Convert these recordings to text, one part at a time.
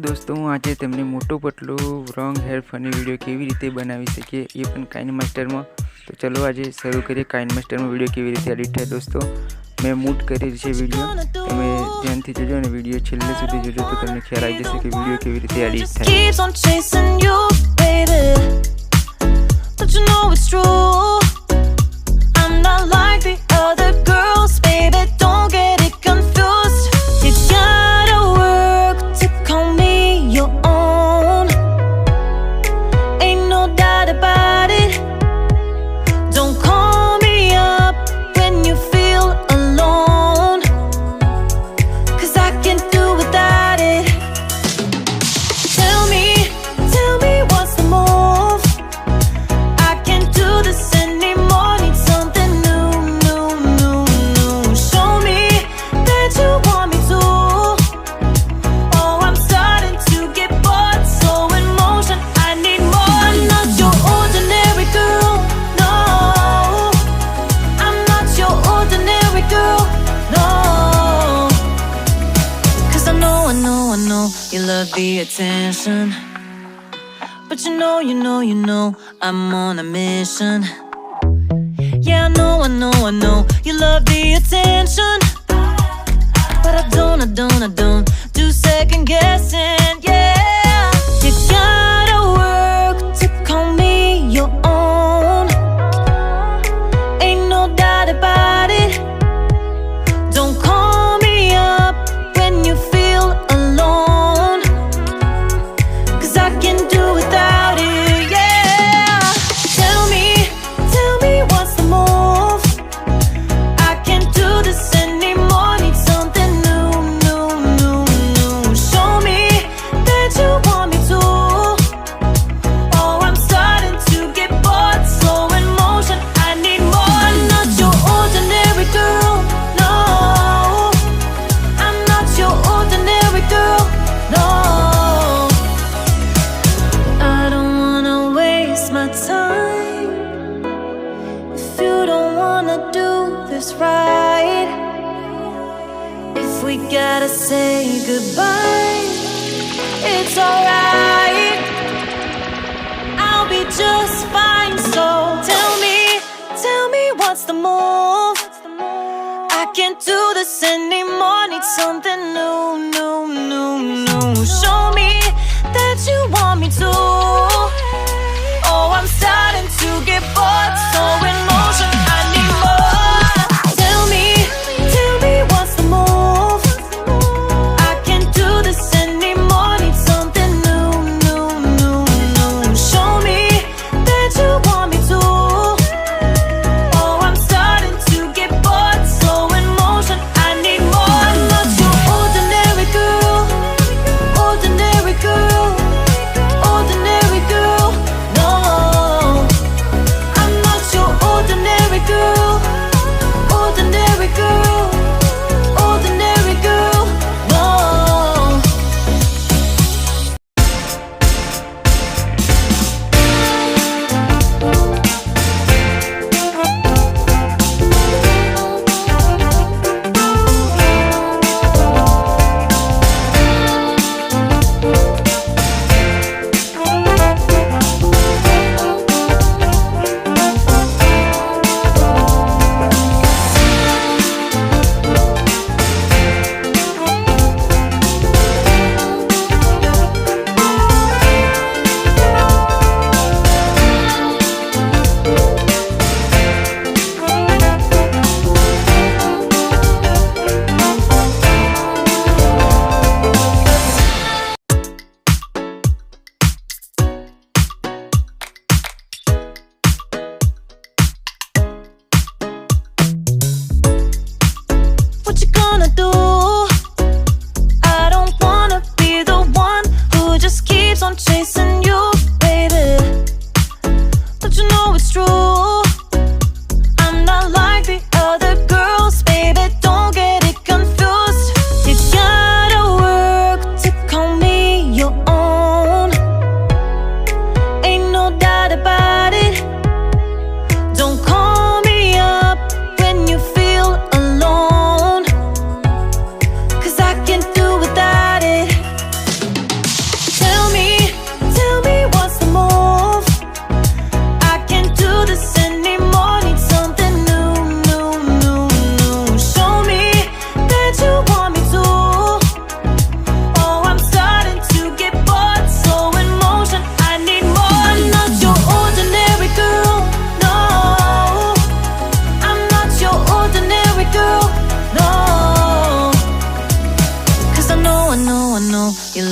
दोस्तों हूँ आज तमने Motu Patlu wrong hair funny video केवी रीते बनावी सके ये पण काइनमास्टर में। तो चलो आज शुरू करिए काइनमास्टर में वीडियो केवी रीते एडिट थाय। दोस्तों मैं मूट करी छे वीडियो तमे ध्यानथी जोजो अने वीडियो छेल्ले सुधी जोजो तो तमने ख्याल आई जशे के वीडियो केवी रीते edit You love the attention, but you know I'm on a mission. Yeah, I know you love the attention, but I don't do second guessing. Yeah, you gotta work to call me your own. Ain't no doubt about it. Don't call me up when you feel alone, 'cause I can do without it. Yeah, tell me what's the move. I can't do this anymore, need something new. Show me that you want me to. Oh, I'm starting to get bored, slow in motion, I need more. I'm not your ordinary girl, no. I'm not your ordinary girl, no. I don't wanna waste my time if you don't wanna do this right. If we gotta say goodbye, it's alright. I'll be just fine. So tell me what's the move. I can't do this anymore, need something new. Show me that you want me to. Oh, I'm starting to get bored, so in motion, I need more. Tell me what's the move. I can't do this anymore, need something new. Show me that you want me to. Oh, I'm starting to get bored, so in motion, I need more. I'm not your ordinary girl,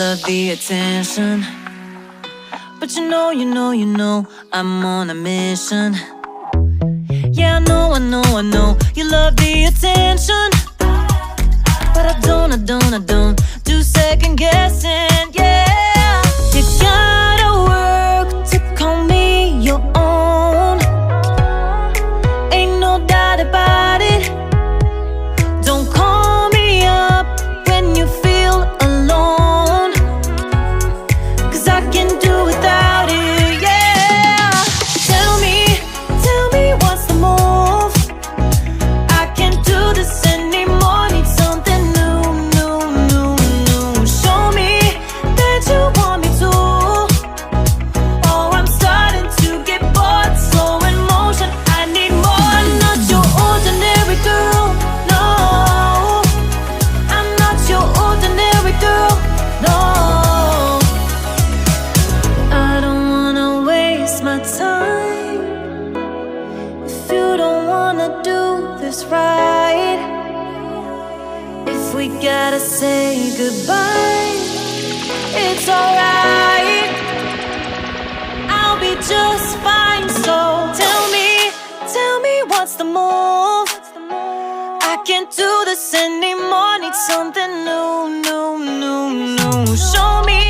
love the attention, but you know, I'm on a mission. Yeah, I know, you love the attention, but I don't do second guessing. Yeah, you gotta work to call me your own. Ain't no doubt about it. Don't call me up when you feel alone, 'cause I can do without it. Yeah, tell me what's the move? I can't do this anymore, need something new. Show me that you want me to. Oh, I'm starting to get bored, slow in motion, I need more. Not your ordinary girl, no. I'm not your ordinary girl, no. I don't wanna waste my time if you don't wanna do this right. If we gotta say goodbye, it's alright. I'll be just fine. So tell me what's the move? I can't do this anymore, need something new. Show me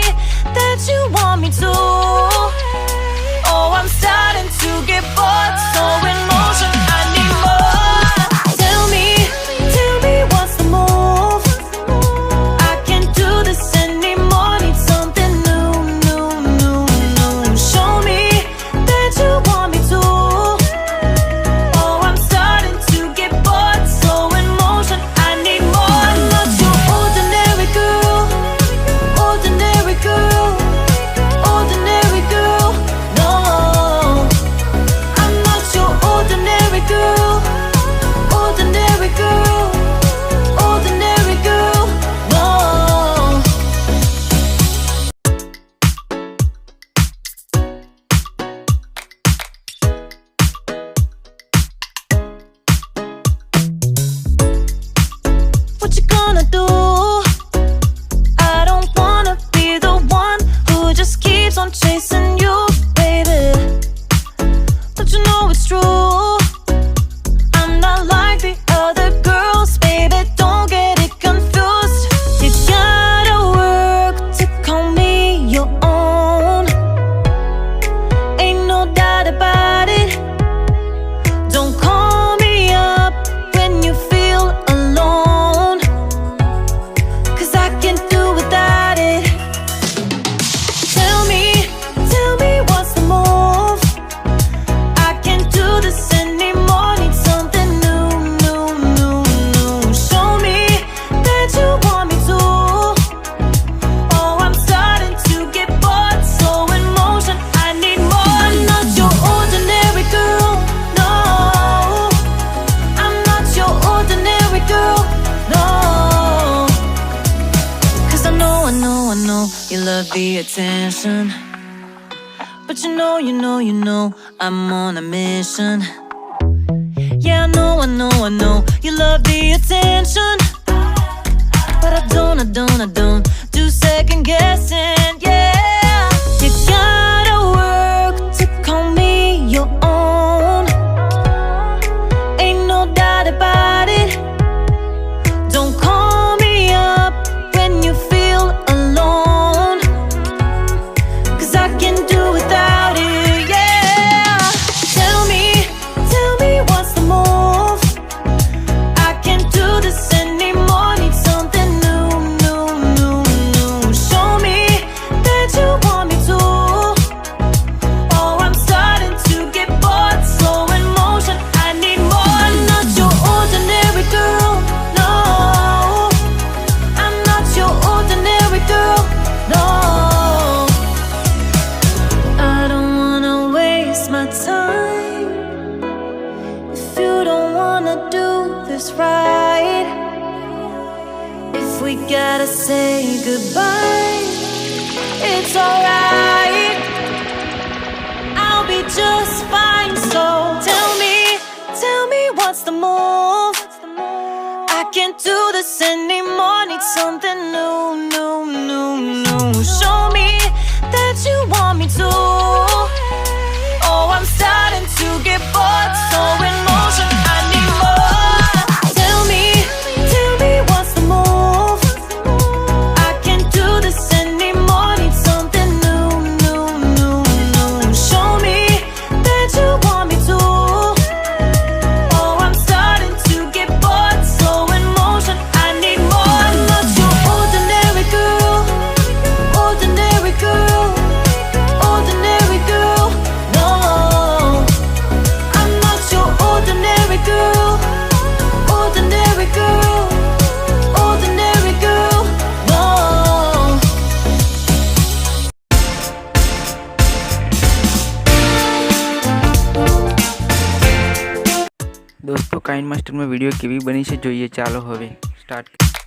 that you want me to. Oh, I'm starting to get bored, so in motion, I need more. Tell me what's the move? I can't do this anymore, need something new. Show me that you want me to. Oh, I'm starting to get bored, so in motion, I need more. I'm not your ordinary girl, ordinary girl, ordinary girl, no. I'm not your ordinary girl, ordinary girl, ordinary girl, no. What you gonna do? I don't wanna be the one who just keeps on chasing you, baby. But you know it's true, I'm not like the other girls, baby, don't get it confused. You gotta work to call me your own. Ain't no doubt about it. Don't call me up when you feel alone, 'cause I can't do without it. Tell me what's the move? I can't do this anymore, need something new. Show me that you want me to. Oh, I'm starting to get bored, so in motion, I need more. I'm not your ordinary girl, no. I'm not your ordinary girl, no. 'Cause I know you love the attention, but you know, I'm on a mission. Yeah, I know, you love the attention, but I don't do second guessing. Yeah, you gotta work to call me your own. Ain't no doubt about it. Don't call me up when you feel alone, 'cause I can do without it. Yeah, tell me what's the move? I can't do this anymore, need something new. Show me that you want me to. Oh, I'm starting to get bored, slow in motion, I need more. I'm not your ordinary girl, no. I'm not your ordinary girl, no. I don't wanna waste my time if you don't wanna do this right. If we gotta say goodbye, it's alright. I'll be just fine. So tell me what's the move? I can't do this anymore, need something new. કાઇનમાસ્ટરમાં video કેવી બની છે જોઈએ. ચાલો હવે start.